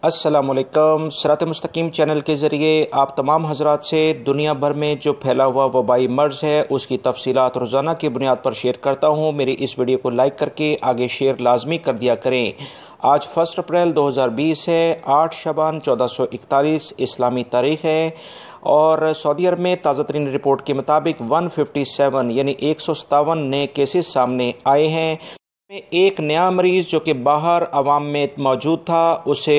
अस्सलामुअलैकुम। सिरात मुस्तकीम चैनल के ज़रिए आप तमाम हजरात से दुनिया भर में जो फैला हुआ वबाई मर्ज़ है उसकी तफसीलात रोज़ाना की बुनियाद पर शेयर करता हूँ। मेरी इस वीडियो को लाइक करके आगे शेयर लाजमी कर दिया करें। आज 1 अप्रैल 2020 है, 8 शबान 1441 इस्लामी तारीख़ है और सऊदी अरब में ताज़ा तरीन रिपोर्ट के मुताबिक 157 यानी 157 नए केसेस सामने आए हैं। एक नया मरीज़ जो कि बाहर अवाम में मौजूद था उसे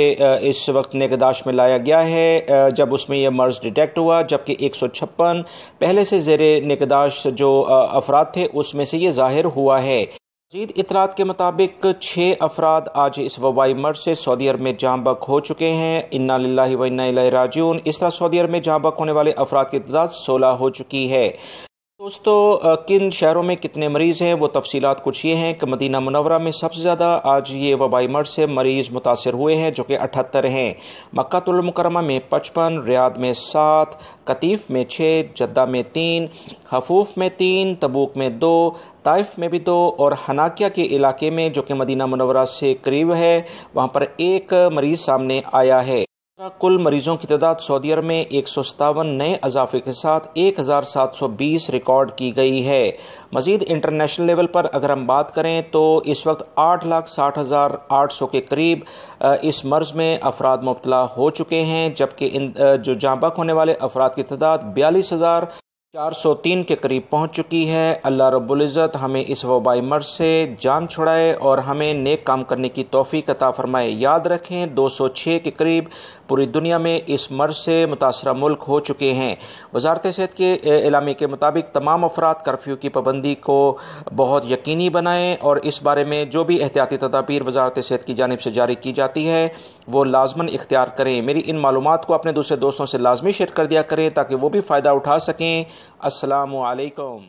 इस वक्त निगहदाश्त में लाया गया है जब उसमें यह मर्ज़ डिटेक्ट हुआ, जबकि 156 पहले से ज़ेरे निगहदाश्त जो अफराद थे उसमें से ये ज़ाहिर हुआ है। मज़ीद इतलात के मुताबिक 6 अफराद आज इस वबाई मर्ज़ से सऊदी अरब में जाँ बहक हो चुके हैं। इन्ना लिल्लाहि व इन्ना इलैहि राजिऊन। इस तरह सऊदी अरब में जाँ बहक होने वाले अफराद की तादाद 16 हो चुकी है। दोस्तों, किन शहरों में कितने मरीज़ हैं वो तफसीलात कुछ ये हैं कि मदीना मुनव्वरा में सबसे ज़्यादा आज ये वबाई मर्ज़ से मरीज़ मुतासर हुए हैं जो कि 78 हैं। मक्कातुल मुकर्रमा में 55, रियाद में 7, कतीफ़ में 6, जद्दा में 3, हफूफ में 3, तबूक में 2, ताइफ में भी 2 और हनाकिया के इलाके में जो कि मदीना मुनव्वरा से करीब है वहाँ पर एक मरीज़ सामने आया है। कुल मरीजों की तादाद सऊदी अरब में 157 नए इजाफे के साथ 1720 रिकॉर्ड की गई है। मज़ीद इंटरनेशनल लेवल पर अगर हम बात करें तो इस वक्त 8,60,800 के करीब इस मर्ज़ में अफराद मुब्तला हो चुके हैं, जबकि इन जो जाँ बहक होने वाले अफराद की तादाद 42,403 के करीब पहुँच चुकी है। अल्लाह रब्बुल इज़्ज़त हमें इस वबाई मर्ज़ से जान छुड़ाए और हमें नेक काम करने की तौफ़ीक़ अता फ़रमाए। याद रखें 206 के करीब पूरी दुनिया में इस मर्ज़ से मुतासरा मुल्क हो चुके हैं। वज़ारत सेहत के एलामी के मुताबिक तमाम अफराद कर्फ्यू की पाबंदी को बहुत यकीनी बनाएँ और इस बारे में जो भी एहतियाती तदाबीर वज़ारत सेहत की जानिब से जारी की जाती है वो लाजमन इख्तियार करें। मेरी इन मालूमात को अपने दूसरे दोस्तों से लाजमी शेयर कर दिया करें ताकि वो भी फ़ायदा उठा सकें। अस्सलामु अलैकुम।